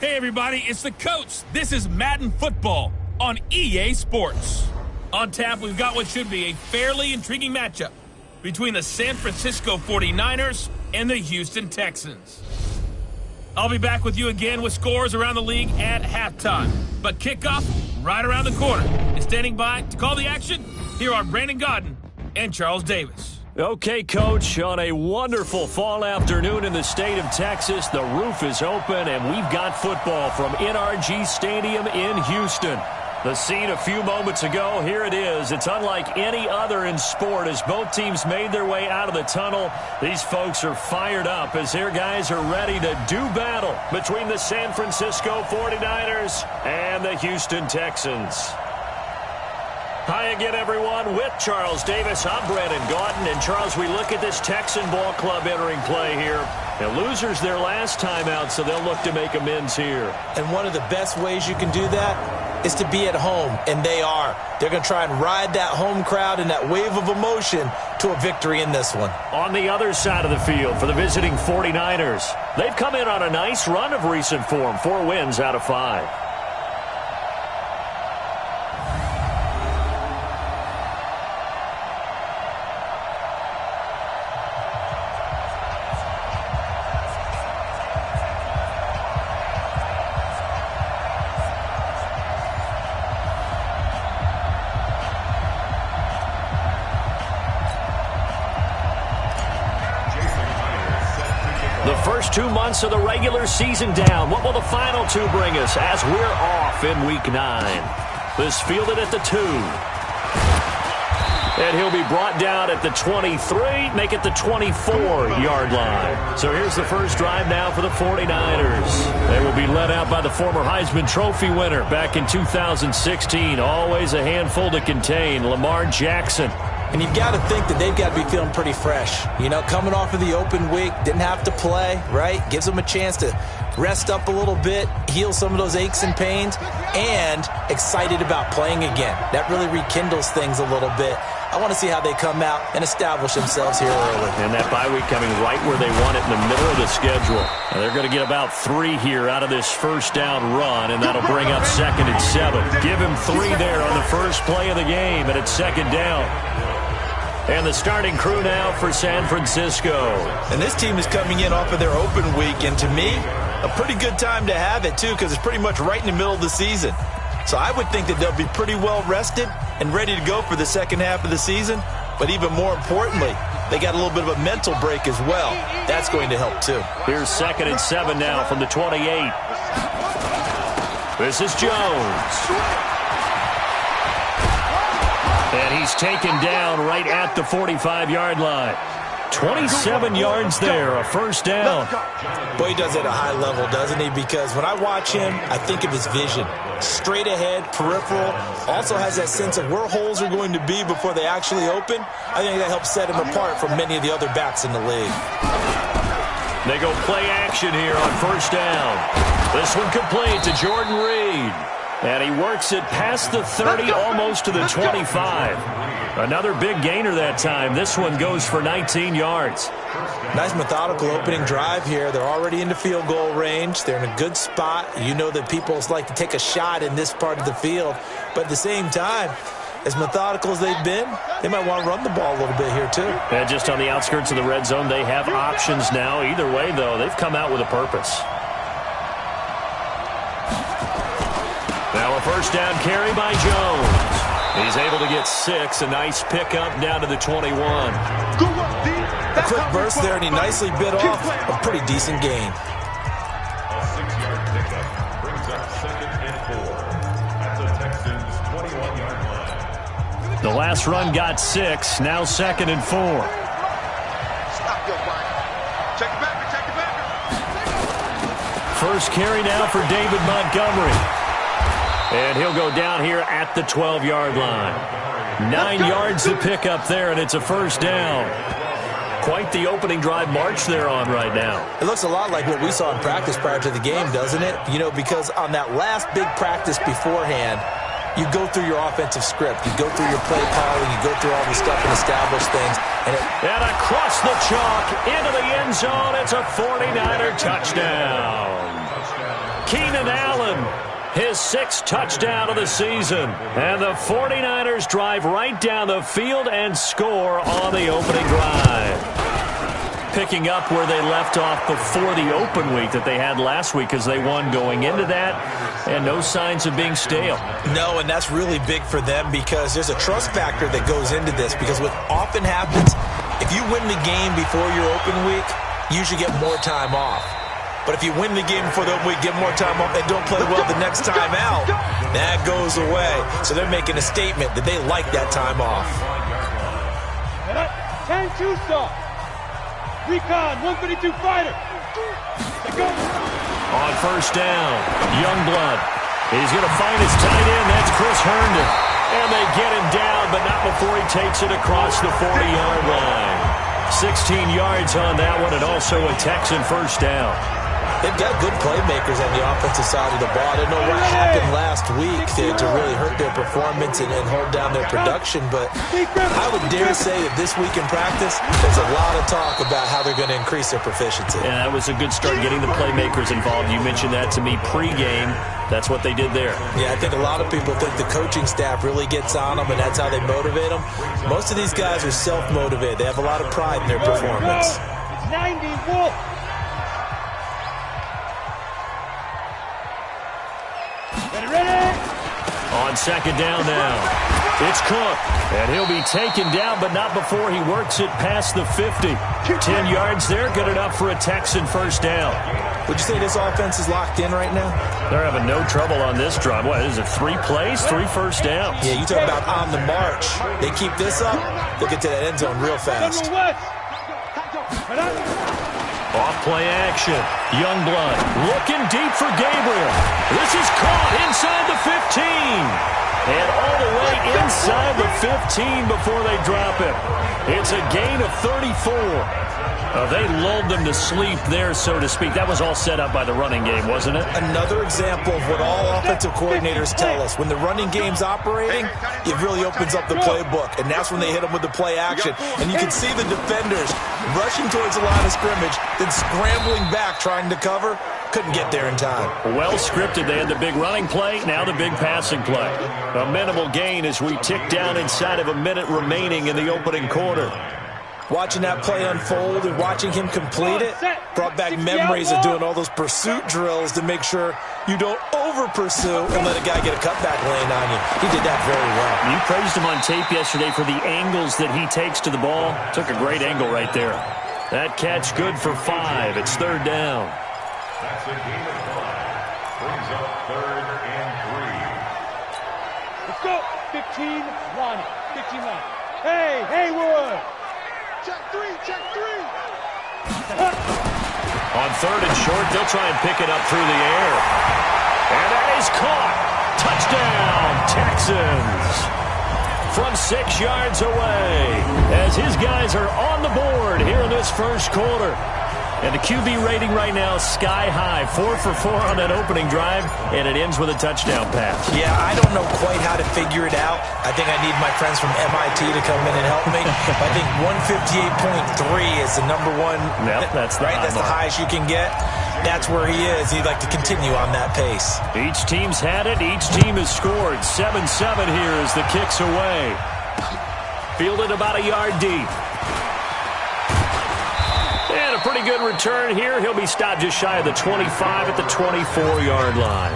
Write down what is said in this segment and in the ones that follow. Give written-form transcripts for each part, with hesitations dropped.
Hey everybody, it's the coach. This is Madden Football on EA Sports. On tap, we've got what should be a fairly intriguing matchup between the San Francisco 49ers and the Houston Texans. I'll be back with you again with scores around the league at halftime. But kickoff right around the corner. And standing by to call the action, here are Brandon Godden and Charles Davis. Okay, Coach, on a wonderful fall afternoon in the state of Texas, the roof is open, and we've got football from NRG Stadium in Houston. The scene a few moments ago, here it is. It's unlike any other in sport as both teams made their way out of the tunnel. These folks are fired up as their guys are ready to do battle between the San Francisco 49ers and the Houston Texans. Hi again, everyone. With Charles Davis, I'm Brandon Godden. And, Charles, we look at this Texan ball club entering play here. The losers their last time out, so they'll look to make amends here. And one of the best ways you can do that is to be at home, and they are. They're going to try and ride that home crowd and that wave of emotion to a victory in this one. On the other side of the field for the visiting 49ers, they've come in on a nice run of recent form, 4 wins out of 5. First 2 months of the regular season down. What will the final 2 bring us as we're off in Week 9? This fielded at the 2. And he'll be brought down at the 23, make it the 24-yard line. So here's the first drive now for the 49ers. They will be led out by the former Heisman Trophy winner back in 2016. Always a handful to contain, Lamar Jackson. And you've got to think that they've got to be feeling pretty fresh. You know, coming off of the open week, didn't have to play, right? Gives them a chance to rest up a little bit, heal some of those aches and pains, and excited about playing again. That really rekindles things a little bit. I want to see how they come out and establish themselves here early. And that bye week coming right where they want it in the middle of the schedule. Now they're going to get about 3 here out of this first down run, and that'll bring up 2nd and 7. Give him 3 there on the first play of the game, and it's 2nd down. And the starting crew now for San Francisco. And this team is coming in off of their open week, and to me, a pretty good time to have it, too, because it's pretty much right in the middle of the season. So I would think that they'll be pretty well rested and ready to go for the second half of the season. But even more importantly, they got a little bit of a mental break as well. That's going to help, too. Here's 2nd and 7 now from the 28. This is Jones. And he's taken down right at the 45-yard line. 27 yards there, a first down. Boy, he does it at a high level, doesn't he? Because when I watch him, I think of his vision. Straight ahead, peripheral. Also has that sense of where holes are going to be before they actually open. I think that helps set him apart from many of the other backs in the league. They go play action here on first down. This one complete to Jordan Reed. And he works it past the 30, almost to the 25. Another big gainer that time. This one goes for 19 yards. Nice methodical opening drive here. They're already into field goal range. They're in a good spot. You know that people like to take a shot in this part of the field. But at the same time, as methodical as they've been, they might want to run the ball a little bit here too. Yeah, just on the outskirts of the red zone, they have options now. Either way, though, they've come out with a purpose. Now a first down carry by Jones. He's able to get 6. A nice pickup down to the 21. A quick burst there, and he nicely bit off a pretty decent gain. A 6-yard pickup brings up 2nd and 4 at the Texans' 21-yard line. The last run got 6. Now 2nd and 4. Stop your run. Check it back. Check it back. First carry now for David Montgomery. And he'll go down here at the 12-yard line. 9 yards to pick up there, and it's a first down. Quite the opening drive march they're on right now. It looks a lot like what we saw in practice prior to the game, doesn't it? You know, because on that last big practice beforehand, you go through your offensive script. You go through your play calling. You go through all the stuff and establish things. And across the chalk into the end zone. It's a 49er touchdown. Keenan Allen, his 6th touchdown of the season. And the 49ers drive right down the field and score on the opening drive. Picking up where they left off before the open week that they had last week as they won going into that, and no signs of being stale. No, and that's really big for them because there's a trust factor that goes into this because what often happens, if you win the game before your open week, you usually get more time off. But if you win the game before the open week, get more time off, and don't play well the next time out, that goes away. So they're making a statement that they like that time off. 10-2 stop. Recon, 152 fighter. Go. On first down, Youngblood. He's going to find his tight end. That's Chris Herndon. And they get him down, but not before he takes it across the 40-yard line. 16 yards on that one, and also a Texan first down. They've got good playmakers on the offensive side of the ball. I don't know what happened last week to really hurt their performance and hold down their production, but I would dare say that this week in practice, there's a lot of talk about how they're going to increase their proficiency. And that was a good start, getting the playmakers involved. You mentioned that to me pregame. That's what they did there. Yeah, I think a lot of people think the coaching staff really gets on them, and that's how they motivate them. Most of these guys are self-motivated. They have a lot of pride in their performance. 90 Wolf. On second down now, it's Cook, and he'll be taken down, but not before he works it past the 50. 10 yards there, good enough for a Texan first down. Would you say this offense is locked in right now? They're having no trouble on this drive. What, is it 3 plays, 3 first downs? Yeah, you talk about on the march. They keep this up, they'll get to that end zone real fast. Off play action. Youngblood looking deep for Gabriel. This is caught inside the 15. And all the way inside the 15 before they drop it. It's a gain of 34. They lulled them to sleep there, so to speak. That was all set up by the running game, wasn't it? Another example of what all offensive coordinators tell us. When the running game's operating, it really opens up the playbook, and that's when they hit them with the play action. And you can see the defenders rushing towards the line of scrimmage, then scrambling back trying to cover. Couldn't get there in time. Well scripted. They had the big running play, now the big passing play. A minimal gain as we tick down inside of a minute remaining in the opening quarter. Watching that play unfold and watching him complete it brought back memories of doing all those pursuit drills to make sure you don't over-pursue and let a guy get a cutback lane on you. He did that very well. You praised him on tape yesterday for the angles that he takes to the ball. Took a great angle right there. That catch good for 5. It's third down. That's a gain of 5. Brings up 3rd and 3. Let's go. 15, Ronnie. 15 line. Hey, Haywood. Check 3, check 3. On 3rd and short, they'll try and pick it up through the air. And that is caught. Touchdown, Texans. From 6 yards away, as his guys are on the board here in this first quarter. And the QB rating right now is sky high. 4 for 4 on that opening drive, and it ends with a touchdown pass. Yeah, I don't know quite how to figure it out. I think I need my friends from MIT to come in and help me. I think 158.3 is the number one. Yep, that's the right. That's the highest you can get. That's where he is. He'd like to continue on that pace. Each team's had it. Each team has scored. 7-7 here as the kick's away. Fielded about a yard deep. And a pretty good return here. He'll be stopped just shy of the 25 at the 24-yard line.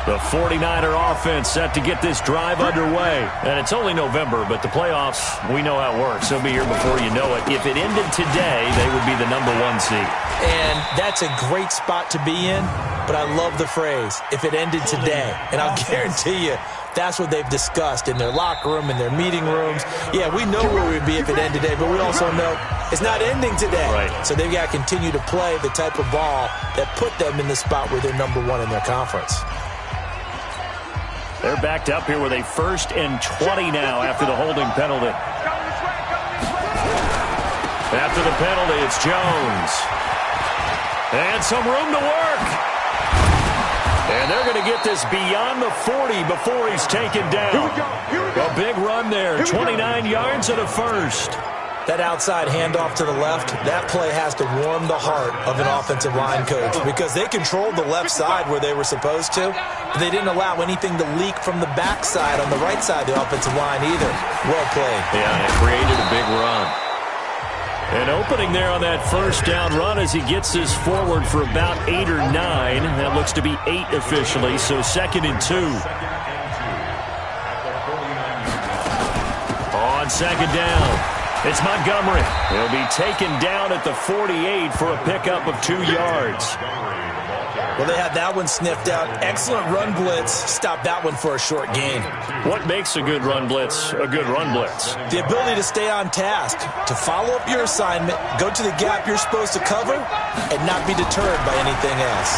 The 49er offense set to get this drive underway. And it's only November, but the playoffs, we know how it works. They'll be here before you know it. If it ended today, they would be the number 1 seed. And that's a great spot to be in, but I love the phrase, if it ended today. And I'll guarantee you, that's what they've discussed in their locker room, in their meeting rooms. Yeah, we know where we'd be if it ended today, but we also know it's not ending today. Right. So they've got to continue to play the type of ball that put them in the spot where they're number 1 in their conference. They're backed up here with a 1st and 20 now after the holding penalty. After the penalty, it's Jones. And some room to work. And they're going to get this beyond the 40 before he's taken down. Here we go. A big run there, 29 yards and a first. That outside handoff to the left, that play has to warm the heart of an offensive line coach because they controlled the left side where they were supposed to, but they didn't allow anything to leak from the backside on the right side of the offensive line either. Well played. Yeah, and it created a big run. An opening there on that first down run as he gets this forward for about 8 or 9. That looks to be 8 officially, so 2nd and 2. On 2nd down. It's Montgomery. He'll be taken down at the 48 for a pickup of 2 yards. Well, they had that one sniffed out. Excellent run blitz. Stopped that one for a short gain. What makes a good run blitz a good run blitz? The ability to stay on task, to follow up your assignment, go to the gap you're supposed to cover, and not be deterred by anything else.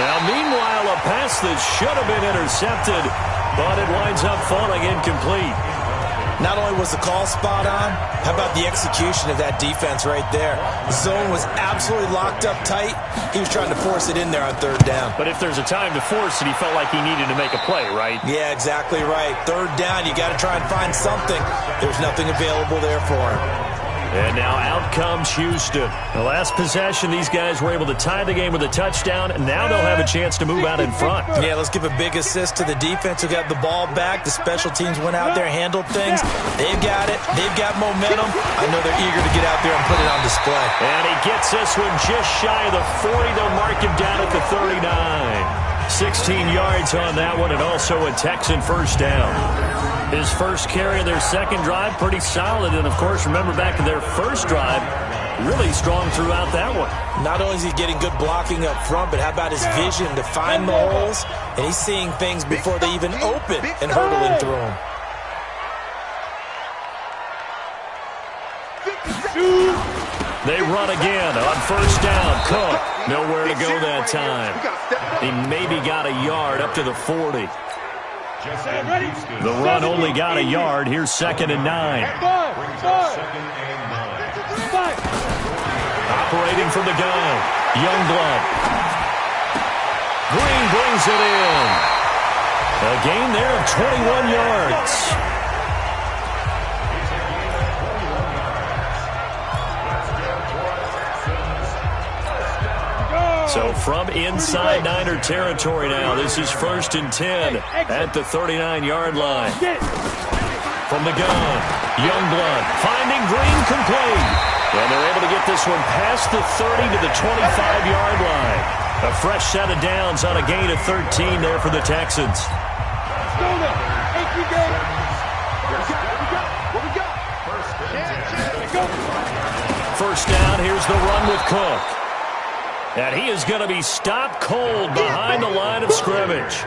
Now, meanwhile, a pass that should have been intercepted, but it winds up falling incomplete. Not only was the call spot on, how about the execution of that defense right there? The zone was absolutely locked up tight. He was trying to force it in there on 3rd down. But if there's a time to force it, he felt like he needed to make a play, right? Yeah, exactly right. 3rd down, you got to try and find something. There's nothing available there for him. And now out comes Houston. The last possession, these guys were able to tie the game with a touchdown, and now they'll have a chance to move out in front. Yeah, let's give a big assist to the defense who got the ball back. The special teams went out there, handled things. They've got it. They've got momentum. I know they're eager to get out there and put it on display. And he gets this one just shy of the 40. They'll mark him down at the 39. 16 yards on that one, and also a Texan first down. His first carry of their second drive, pretty solid. And, of course, remember back to their first drive, really strong throughout that one. Not only is he getting good blocking up front, but how about his vision to find the holes? And he's seeing things before they even open and hurdling through them. They run again on first down. Cook, nowhere to go that time. He maybe got a yard up to the 40. The run only got a yard. Here's 2nd and 9. Operating from the gun, Youngblood. Green brings it in. A gain there of 21 yards. So from inside Niner territory now, this is 1st and 10 at the 39-yard line. From the gun, Youngblood finding Green complete. And they're able to get this one past the 30 to the 25-yard line. A fresh set of downs on a gain of 13 there for the Texans. First down, here's the run with Cook. And he is going to be stopped cold behind the line of scrimmage.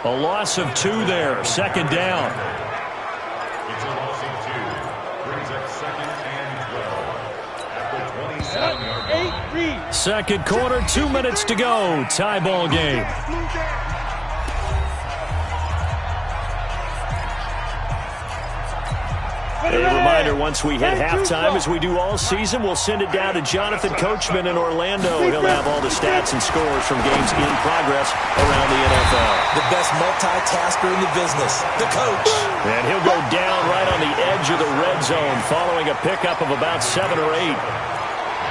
A loss of 2 there, 2nd down. It's a loss of 2. Brings up 2nd and 12 at the 27-yard line. Second quarter, 2 minutes to go. Tie ball game. A reminder, once we hit halftime, as we do all season, we'll send it down to Jonathan Coachman in Orlando. He'll have all the stats and scores from games in progress around the NFL. The best multitasker in the business, the coach. And he'll go down right on the edge of the red zone following a pickup of about 7 or 8.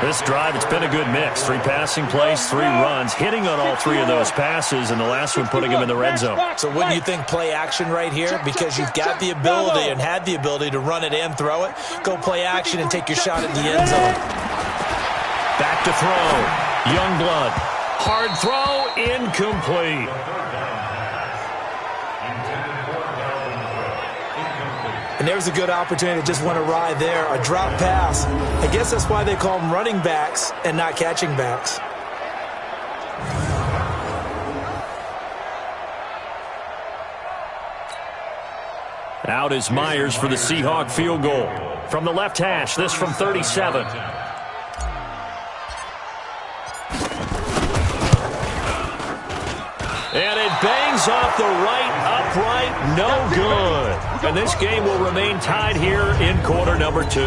This drive, it's been a good mix. 3 passing plays, 3 runs, hitting on all 3 of those passes, and the last one putting him in the red zone. So wouldn't you think play action right here? Because you've got the ability and had the ability to run it and throw it. Go play action and take your shot at the end zone. Back to throw. Youngblood. Hard throw, incomplete. And there's a good opportunity to just want to ride there. A drop pass. I guess that's why they call them running backs and not catching backs. Out is Myers for the Seahawk field goal. From the left hash, this from 37. And it bangs off the right upright, no good. And this game will remain tied here in quarter number 2.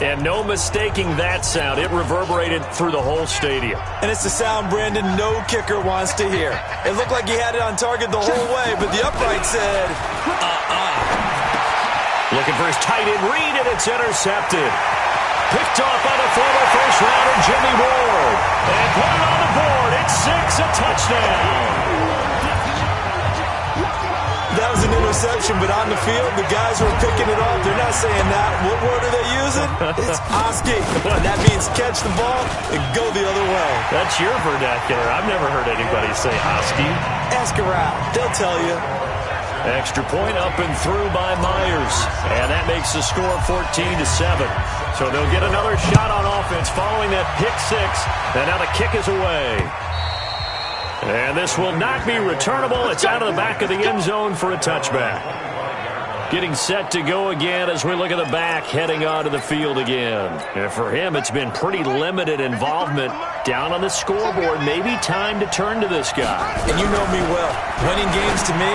And no mistaking that sound. It reverberated through the whole stadium. And it's the sound, Brandon, no kicker wants to hear. It looked like he had it on target the whole way, but the upright said, Looking for his tight end read, and it's intercepted. Picked off by the former first-rounder Jimmy Ward. And put it on the board. It's 6, a touchdown. That was an interception, but on the field, the guys who are picking it off, they're not saying that. What word are they using? It's Oski. And that means catch the ball and go the other way. That's your vernacular. I've never heard anybody say Oski. Ask around. They'll tell you. Extra point up and through by Myers. And that makes the score 14-7. So they'll get another shot on offense following that pick 6. And now the kick is away. And this will not be returnable. It's out of the back of the end zone for a touchback. Getting set to go again as we look at the back heading onto the field again. And for him, it's been pretty limited involvement down on the scoreboard. Maybe time to turn to this guy. And you know me well. Winning games to me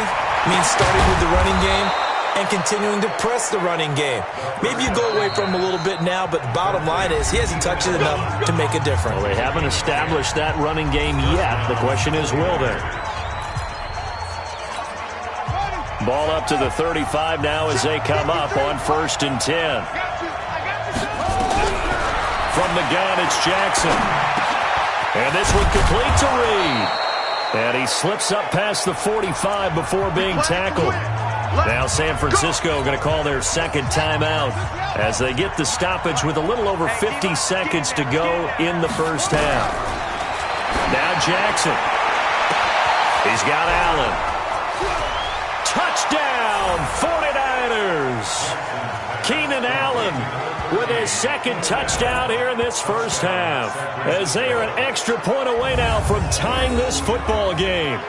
means starting with the running game and continuing to press the running game. Maybe you go away from him a little bit now, but the bottom line is he hasn't touched it enough to make a difference. Well, they haven't established that running game yet. The question is, will they? Ball up to the 35 now as they come up on 1st and 10. From the gun, it's Jackson. And this one complete to Reed. And he slips up past the 45 before being tackled. Now San Francisco going to call their second timeout as they get the stoppage with a little over 50 seconds to go in the first half. Now Jackson. He's got Allen. Touchdown, 49ers. Keenan Allen with his second touchdown here in this first half, as they are an extra point away now from tying this football game.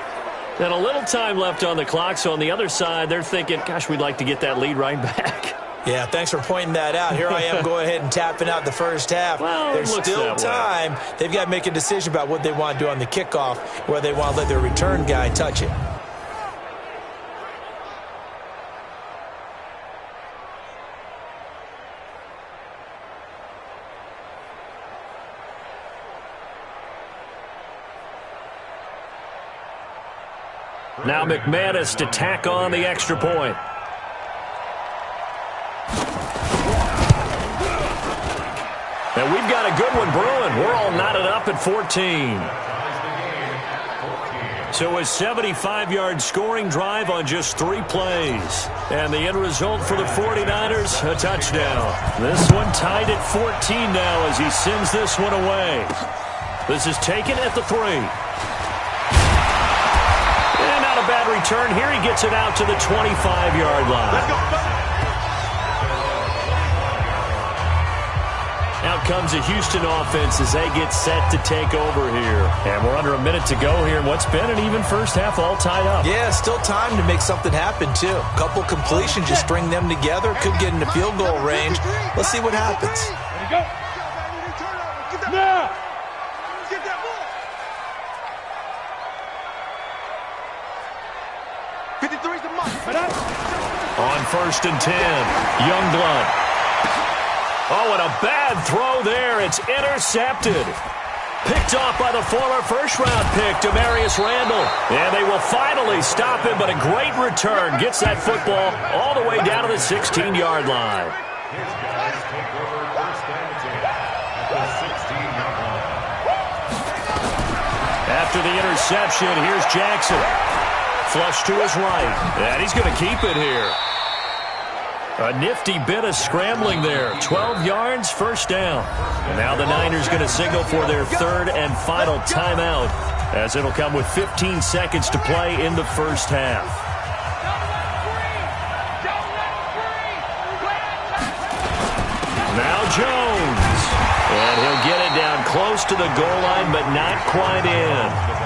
And a little time left on the clock, so on the other side, they're thinking, gosh, we'd like to get that lead right back. Yeah, thanks for pointing that out. Here I am going ahead and tapping out the first half. Well, there's still time. They've got to make a decision about what they want to do on the kickoff, where they want to let their return guy touch it. Now McManus to tack on the extra point. And we've got a good one brewing. We're all knotted up at 14. So a 75-yard scoring drive on just 3 plays. And the end result for the 49ers, a touchdown. This one tied at 14 now as he sends this one away. This is taken at the 3. A bad return here. He gets it out to the 25-yard line. Let's go. Out comes the Houston offense as they get set to take over here. And we're under a minute to go here in what's been an even first half, all tied up. Yeah, still time to make something happen, too. A couple completions, just string them together. Could get into field goal range. Let's see what happens. Ready, go. Now. Get that ball. 53's the mark. On 1st and 10, Youngblood. Oh, and a bad throw there. It's intercepted. Picked off by the former first-round pick, Demarius Randall. And they will finally stop him, but a great return. Gets that football all the way down to the 16-yard line. His guys take over 1st and 10 at the 16-yard line. After the interception, here's Jackson. Flush to his right. And he's going to keep it here. A nifty bit of scrambling there. 12 yards, first down. And now the Niners going to signal for their 3rd and final timeout, as it'll come with 15 seconds to play in the first half. Now Jones. And he'll get it down close to the goal line, but not quite in.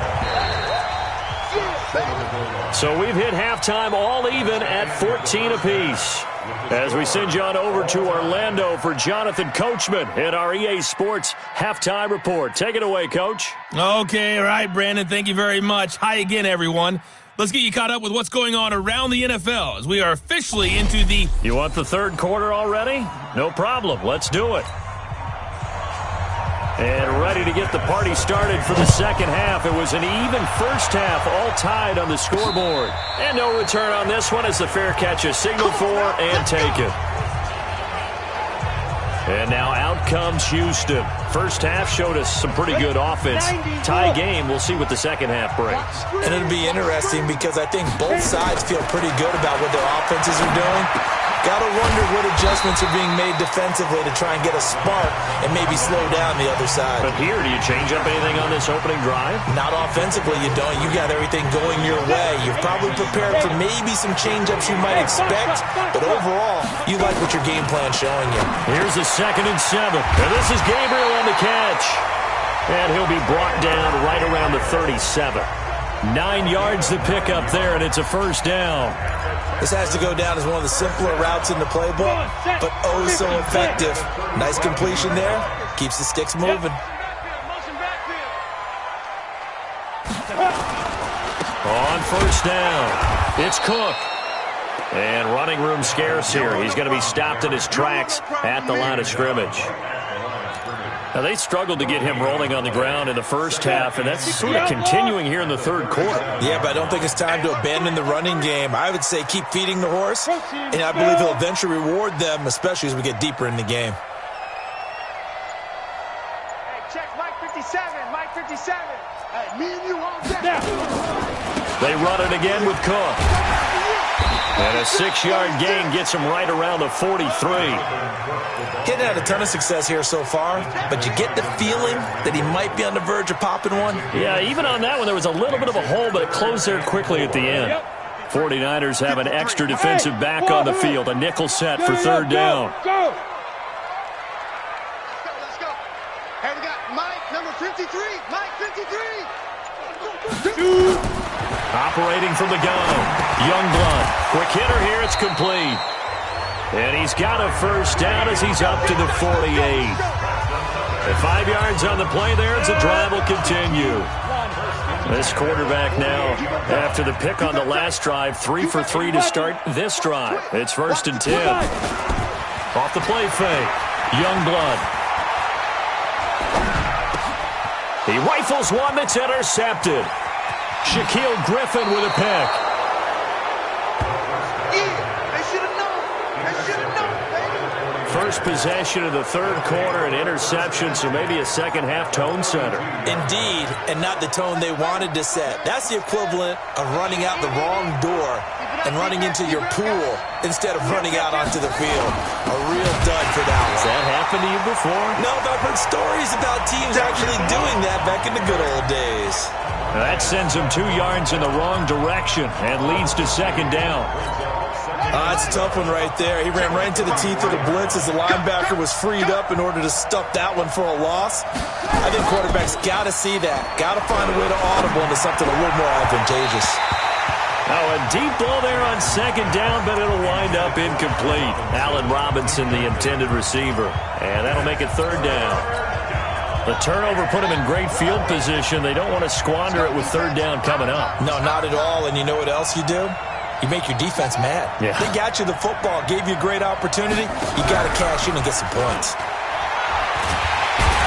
So we've hit halftime all even at 14 apiece. As we send you on over to Orlando for Jonathan Coachman in our EA Sports Halftime Report. Take it away, Coach. Okay, all right, Brandon. Thank you very much. Hi again, everyone. let's get you caught up with what's going on around the NFL as we are officially into the... You want the third quarter already? No problem. Let's do it. And ready to get the party started for the second half. It was an even first half, all tied on the scoreboard. And no return on this one as the fair catch is signaled for and taken. And now out comes Houston. First half showed us some pretty good offense. Tie game, we'll see what the second half brings. And it'll be interesting because I think both sides feel pretty good about what their offenses are doing. Gotta wonder what adjustments are being made defensively to try and get a spark and maybe slow down the other side. But here, do you change up anything on this opening drive? Not offensively, you don't. You got everything going your way. You've probably prepared for maybe some change-ups you might expect, but overall, you like what your game plan's showing you. Here's a 2nd and 7. And this is Gabriel on the catch. And he'll be brought down right around the 37. 9 yards to pick up there, and it's a first down. This has to go down as one of the simpler routes in the playbook, but oh so effective. Nice completion there. Keeps the sticks moving. On first down, it's Cook. And running room scarce here. He's going to be stopped in his tracks at the line of scrimmage. Now, they struggled to get him rolling on the ground in the first half, and that's sort of continuing here in the third quarter. Yeah, but I don't think it's time to abandon the running game. I would say keep feeding the horse, and I believe he'll eventually reward them, especially as we get deeper in the game. Hey, check Mike 57, Mike 57. Hey, me and you all day. They run it again with Cook. And a 6-yard gain gets him right around the 43. Getting had a ton of success here so far, but you get the feeling that he might be on the verge of popping one. Yeah, even on that one, there was a little bit of a hole, but it closed there quickly at the end. 49ers have an extra defensive back on the field, a nickel set for third down. Go! Let's go. Hey, we got Mike, number 53. Mike 53. Operating from the gun, Youngblood. Quick hitter here, it's complete. And he's got a first down as he's up to the 48. At 5 yards on the play there, as the drive will continue. This quarterback now, after the pick on the last drive, 3 for 3 to start this drive. It's 1st and 10. Off the play fake, Youngblood. He rifles one that's intercepted. Shaquille Griffin with a pick. First possession of the third quarter, an interception, so maybe a second half tone setter. Indeed, and not the tone they wanted to set. That's the equivalent of running out the wrong door and running into your pool instead of running out onto the field. A real dud for that one. Has that happened to you before? No, but I've heard stories about teams actually doing that back in the good old days. Now that sends him 2 yards in the wrong direction and leads to second down. That's a tough one right there. He ran right into the teeth of the blitz as the linebacker was freed up in order to stuff that one for a loss. I think quarterbacks got to see that. Got to find a way to audible into something a little more advantageous. Oh, a deep ball there on second down, but it'll wind up incomplete. Allen Robinson, the intended receiver. And that'll make it third down. The turnover put him in great field position. They don't want to squander it with third down coming up. No, not at all. And you know what else you do? You make your defense mad. Yeah. They got you the football, gave you a great opportunity. You got to cash in and get some points.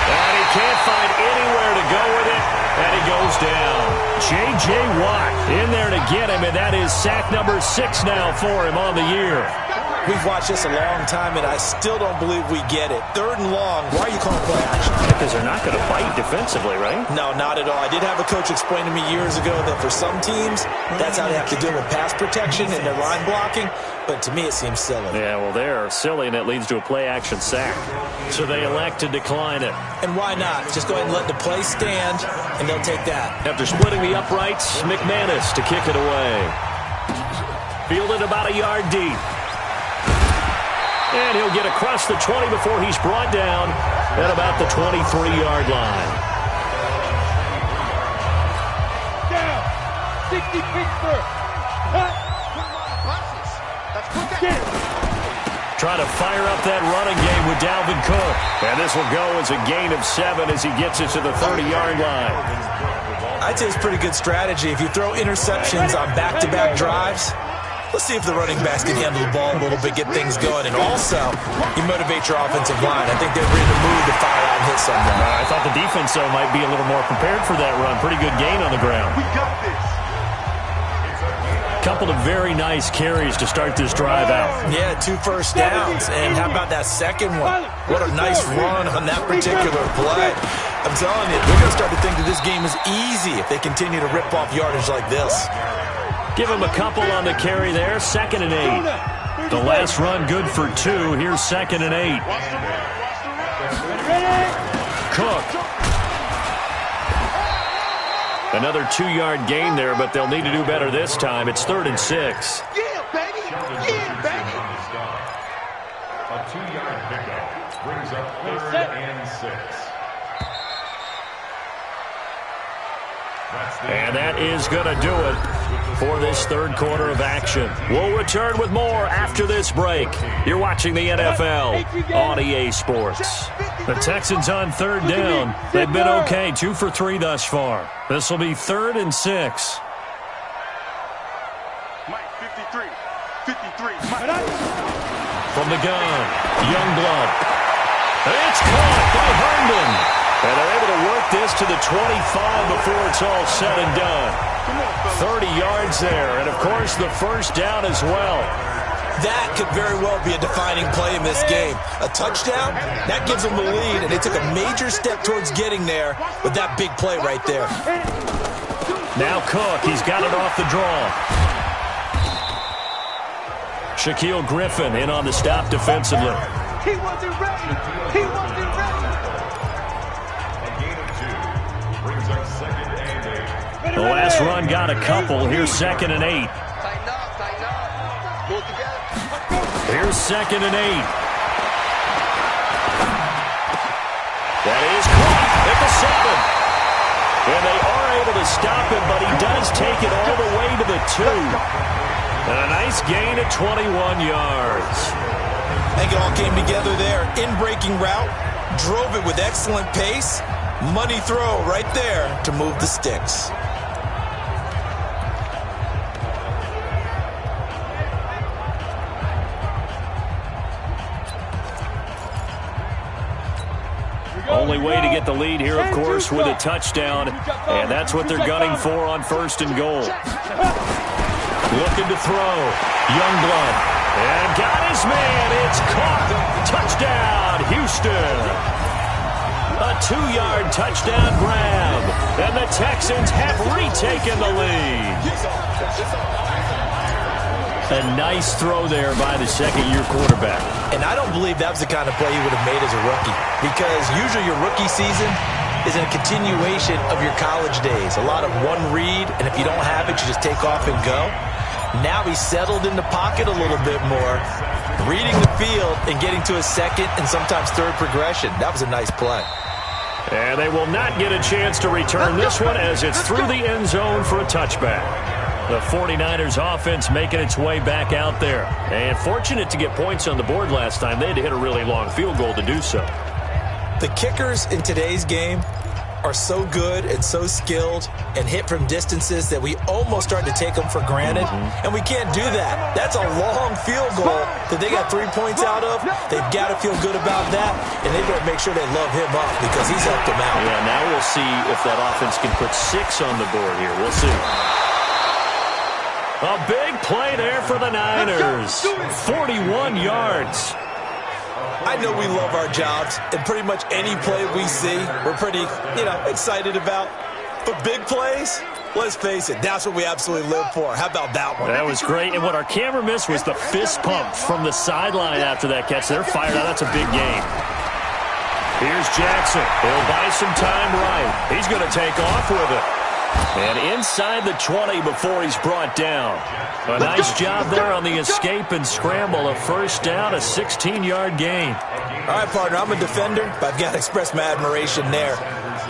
And he can't find anywhere to go with it, and he goes down. J.J. Watt in there to get him, and that is sack number 6 now for him on the year. We've watched this a long time, and I still don't believe we get it. 3rd and long. Why are you calling play action? Because they're not going to fight defensively, right? No, not at all. I did have a coach explain to me years ago that for some teams, that's how they have to deal with pass protection and their line blocking. But to me, it seems silly. Yeah, well, they're silly, and it leads to a play-action sack. So they elect to decline it. And why not? Just go ahead and let the play stand, and they'll take that. After splitting the uprights, McManus to kick it away. Fielded about a yard deep. And he'll get across the 20 before he's brought down at about the 23-yard line. Down. 60 Pittsburgh. Trying to fire up that running game with Dalvin Cook. And this will go as a gain of 7 as he gets it to the 30-yard line. I'd say it's pretty good strategy. If you throw interceptions on back-to-back drives, let's see if the running backs can handle the ball a little bit, get things going. And also, you motivate your offensive line. I think they're in the mood to fire out and hit someone. I thought the defense, though, might be a little more prepared for that run. Pretty good gain on the ground. We got this. Couple of very nice carries to start this drive out. Yeah, 2 first downs. And how about that second one? What a nice run on that particular play. I'm telling you, they're going to start to think that this game is easy if they continue to rip off yardage like this. Give him a couple on the carry there. 2nd and 8. The last run good for 2. Here's 2nd and 8. Cook. Another 2-yard gain there, but they'll need to do better this time. It's 3rd and 6. Yeah, baby. Yeah, baby. A 2-yard pickup brings up 3rd and 6. And that is going to do it for this 3rd quarter of action. We'll return with more after this break. You're watching the NFL on EA Sports. The Texans on 3rd down. They've been okay, 2 for 3 thus far. This will be 3rd and 6. Mike, 53. 53. From the gun, Youngblood. It's caught by Herndon. And they're able to work this to the 25 before it's all said and done. 30 yards there, and of course the first down as well. That could very well be a defining play in this game. A touchdown, that gives them the lead, and they took a major step towards getting there with that big play right there. Now Cook, he's got it off the draw. Shaquille Griffin in on the stop defensively. He wasn't ready. He wasn't ready. The last run got a couple. Here's 2nd and 8. Tighten up, tighten up. Pull it together. Here's 2nd and 8. That is caught at the 7. And they are able to stop him, but he does take it all the way to the 2. And a nice gain at 21 yards. I think it all came together there. In-breaking route, drove it with excellent pace. Money throw right there to move the sticks. Only way to get the lead here, of course, with a touchdown. And that's what they're gunning for on 1st and goal. Looking to throw. Youngblood. And got his man. It's caught. Touchdown, Houston. A 2-yard touchdown grab. And the Texans have retaken the lead. A nice throw there by the 2nd-year quarterback. And I don't believe that was the kind of play he would have made as a rookie, because usually your rookie season is a continuation of your college days. A lot of one read, and if you don't have it, you just take off and go. Now he's settled in the pocket a little bit more, reading the field and getting to a 2nd and sometimes 3rd progression. That was a nice play. And they will not get a chance to return this one as it's through the end zone for a touchback. The 49ers offense making its way back out there. And fortunate to get points on the board last time. They had to hit a really long field goal to do so. The kickers in today's game are so good and so skilled and hit from distances that we almost start to take them for granted. And we can't do that. That's a long field goal that they got 3 points out of. They've got to feel good about that, and they better make sure they love him up because he's helped them out. Yeah, now we'll see if that offense can put 6 on the board here. We'll see. A big play there for the Niners. 41 yards. I know we love our jobs, and pretty much any play we see, we're pretty, excited about. But big plays, let's face it, that's what we absolutely live for. How about that one? That was great, and what our camera missed was the fist pump from the sideline after that catch. They're fired out. That's a big game. Here's Jackson. He'll buy some time right. He's going to take off with it. And inside the 20 before he's brought down. A nice job there on the escape and scramble. A first down, a 16-yard gain. All right, partner, I'm a defender, but I've got to express my admiration there.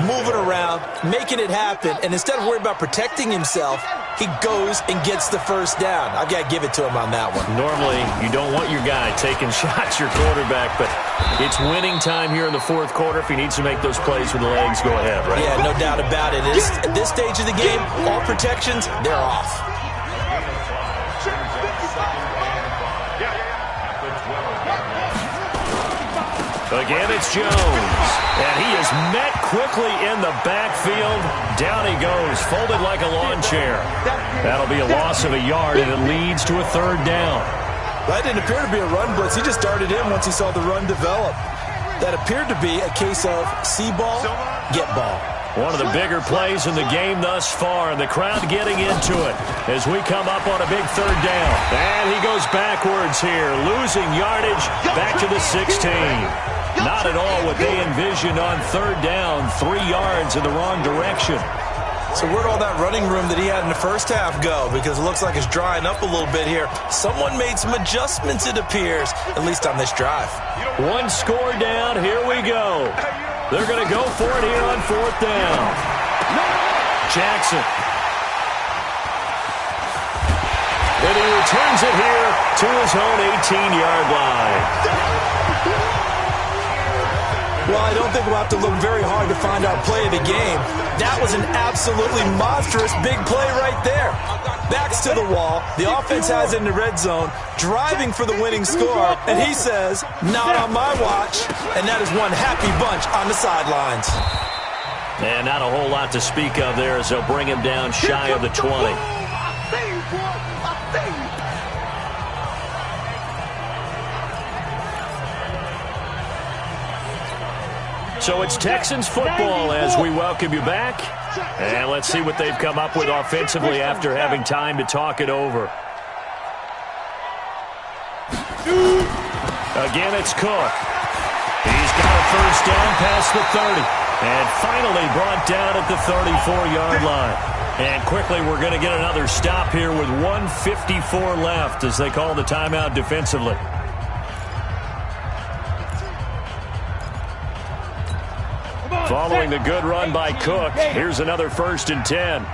moving around, making it happen, and instead of worrying about protecting himself, he goes and gets the first down. I've got to give it to him on that one. Normally, you don't want your guy taking shots, your quarterback, but it's winning time here in the fourth quarter. If he needs to make those plays with the legs, go ahead, right? Yeah, no doubt about it. At this stage of the game, all protections, they're off. Again, it's Jones, and he is met quickly in the backfield. Down he goes, folded like a lawn chair. That'll be a loss of a yard, and it leads to a third down. That didn't appear to be a run blitz. He just darted in once he saw the run develop. That appeared to be a case of see ball, get ball. One of the bigger plays in the game thus far, and the crowd getting into it as we come up on a big third down. And he goes backwards here, losing yardage back to the 16. Not at all what they envisioned on third down, 3 yards in the wrong direction. So where'd all that running room that he had in the first half go? Because it looks like it's drying up a little bit here. Someone made some adjustments, it appears, at least on this drive. 1 score down, here we go. They're going to go for it here on fourth down. Jackson. And he returns it here to his own 18-yard line. Well, I don't think we'll have to look very hard to find our play of the game. That was an absolutely monstrous big play right there. Backs to the wall. The offense has it in the red zone, driving for the winning score. And he says, not on my watch. And that is one happy bunch on the sidelines. And not a whole lot to speak of there as they'll bring him down shy of the 20. So it's Texans football as we welcome you back. And let's see what they've come up with offensively after having time to talk it over. Again, it's Cook. He's got a first down past the 30. And finally brought down at the 34-yard line. And quickly we're going to get another stop here with 1:54 left as they call the timeout defensively. Following the good run by Cook, here's another 1st and 10.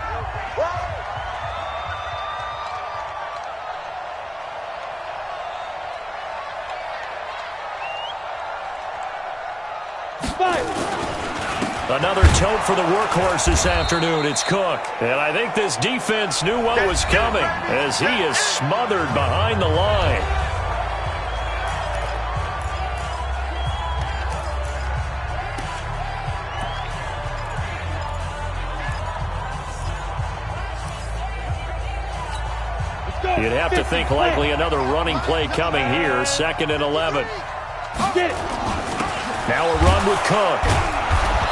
Another tote for the workhorse this afternoon. It's Cook. And I think this defense knew what was coming as he is smothered behind the line. You'd have to think likely another running play coming here. 2nd and 11. Now a run with Cook.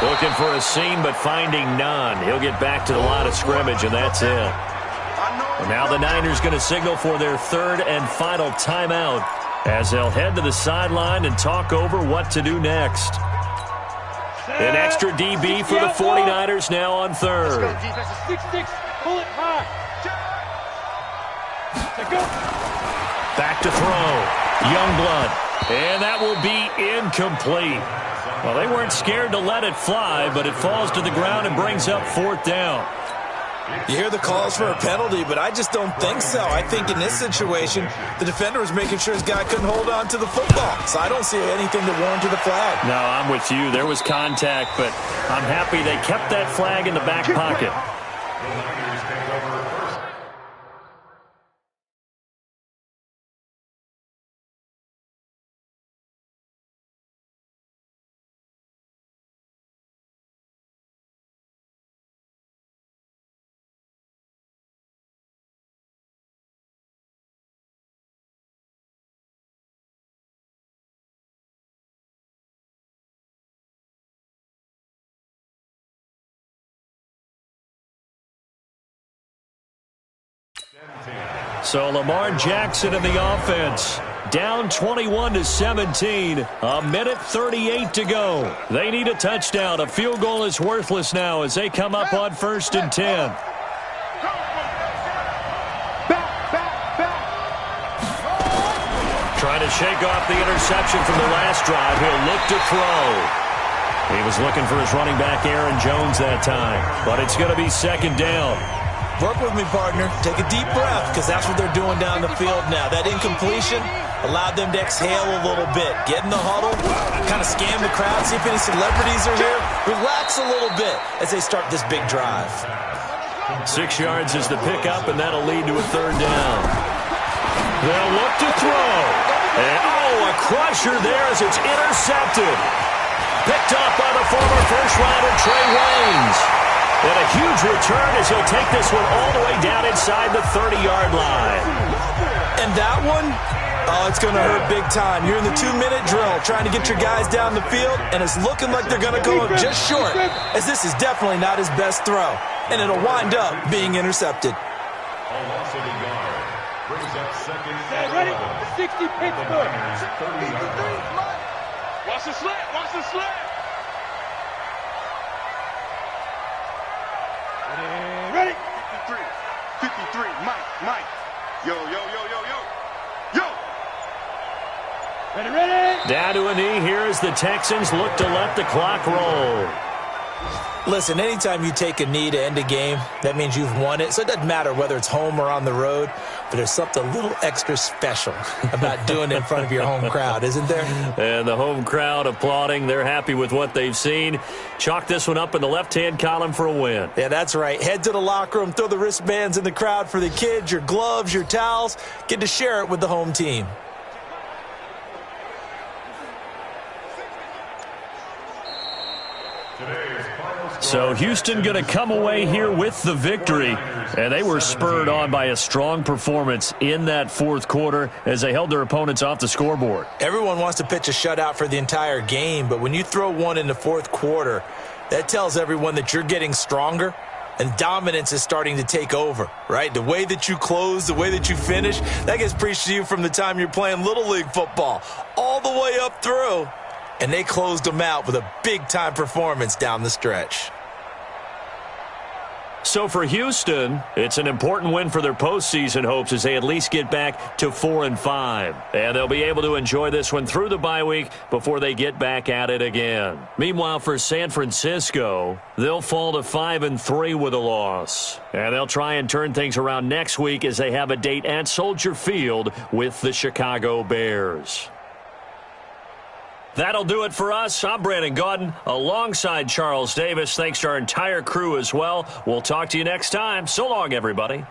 Looking for a seam, but finding none. He'll get back to the line of scrimmage, and that's it. And now the Niners going to signal for their 3rd and final timeout as they'll head to the sideline and talk over what to do next. An extra DB for the 49ers now on 3rd. Pull it high. Back to throw. Youngblood. And that will be incomplete. Well, they weren't scared to let it fly, but it falls to the ground and brings up 4th down. You hear the calls for a penalty, but I just don't think so. I think in this situation, the defender was making sure his guy couldn't hold on to the football. So I don't see anything that warranted the flag. No, I'm with you. There was contact, but I'm happy they kept that flag in the back pocket. So Lamar Jackson in the offense. Down 21-17. A minute 38 to go. They need a touchdown. A field goal is worthless now as they come up on 1st and 10. Trying to shake off the interception from the last drive. He'll look to throw. He was looking for his running back, Aaron Jones, that time. But it's going to be second down. Work with me, partner. Take a deep breath, because that's what they're doing down the field now. That incompletion allowed them to exhale a little bit. Get in the huddle, kind of scan the crowd, see if any celebrities are here. Relax a little bit as they start this big drive. 6 yards is the pickup, and that'll lead to a third down. They'll look to throw. And, a crusher there as it's intercepted. Picked off by the former first-rounder Trey Waynes. And a huge return as he'll take this one all the way down inside the 30-yard line. And that one, it's going to hurt big time. You're in the 2-minute drill trying to get your guys down the field, and it's looking like they're going to go just short, as this is definitely not his best throw. And it'll wind up being intercepted. A loss of a yard. Brings up second and Ready? 11. 60 Pittsburgh. 30-yard line. Watch the slant. Watch the slant. Ready? 53. Mike. Yo. Ready? Down to a knee here as the Texans look to let the clock roll. Listen, anytime you take a knee to end a game, that means you've won it. So it doesn't matter whether it's home or on the road, but there's something a little extra special about doing it in front of your home crowd, isn't there? And the home crowd applauding. They're happy with what they've seen. Chalk this one up in the left-hand column for a win. Yeah, that's right. Head to the locker room, throw the wristbands in the crowd for the kids, your gloves, your towels. Get to share it with the home team. So Houston going to come away here with the victory, and they were spurred on by a strong performance in that fourth quarter as they held their opponents off the scoreboard. Everyone wants to pitch a shutout for the entire game, but when you throw one in the fourth quarter, that tells everyone that you're getting stronger and dominance is starting to take over, right? The way that you close, the way that you finish, that gets preached to you from the time you're playing Little League football all the way up through. And they closed them out with a big-time performance down the stretch. So for Houston, it's an important win for their postseason hopes as they at least get back to 4-5. And they'll be able to enjoy this one through the bye week before they get back at it again. Meanwhile, for San Francisco, they'll fall to 5-3 with a loss. And they'll try and turn things around next week as they have a date at Soldier Field with the Chicago Bears. That'll do it for us. I'm Brandon Gaudin alongside Charles Davis. Thanks to our entire crew as well. We'll talk to you next time. So long, everybody.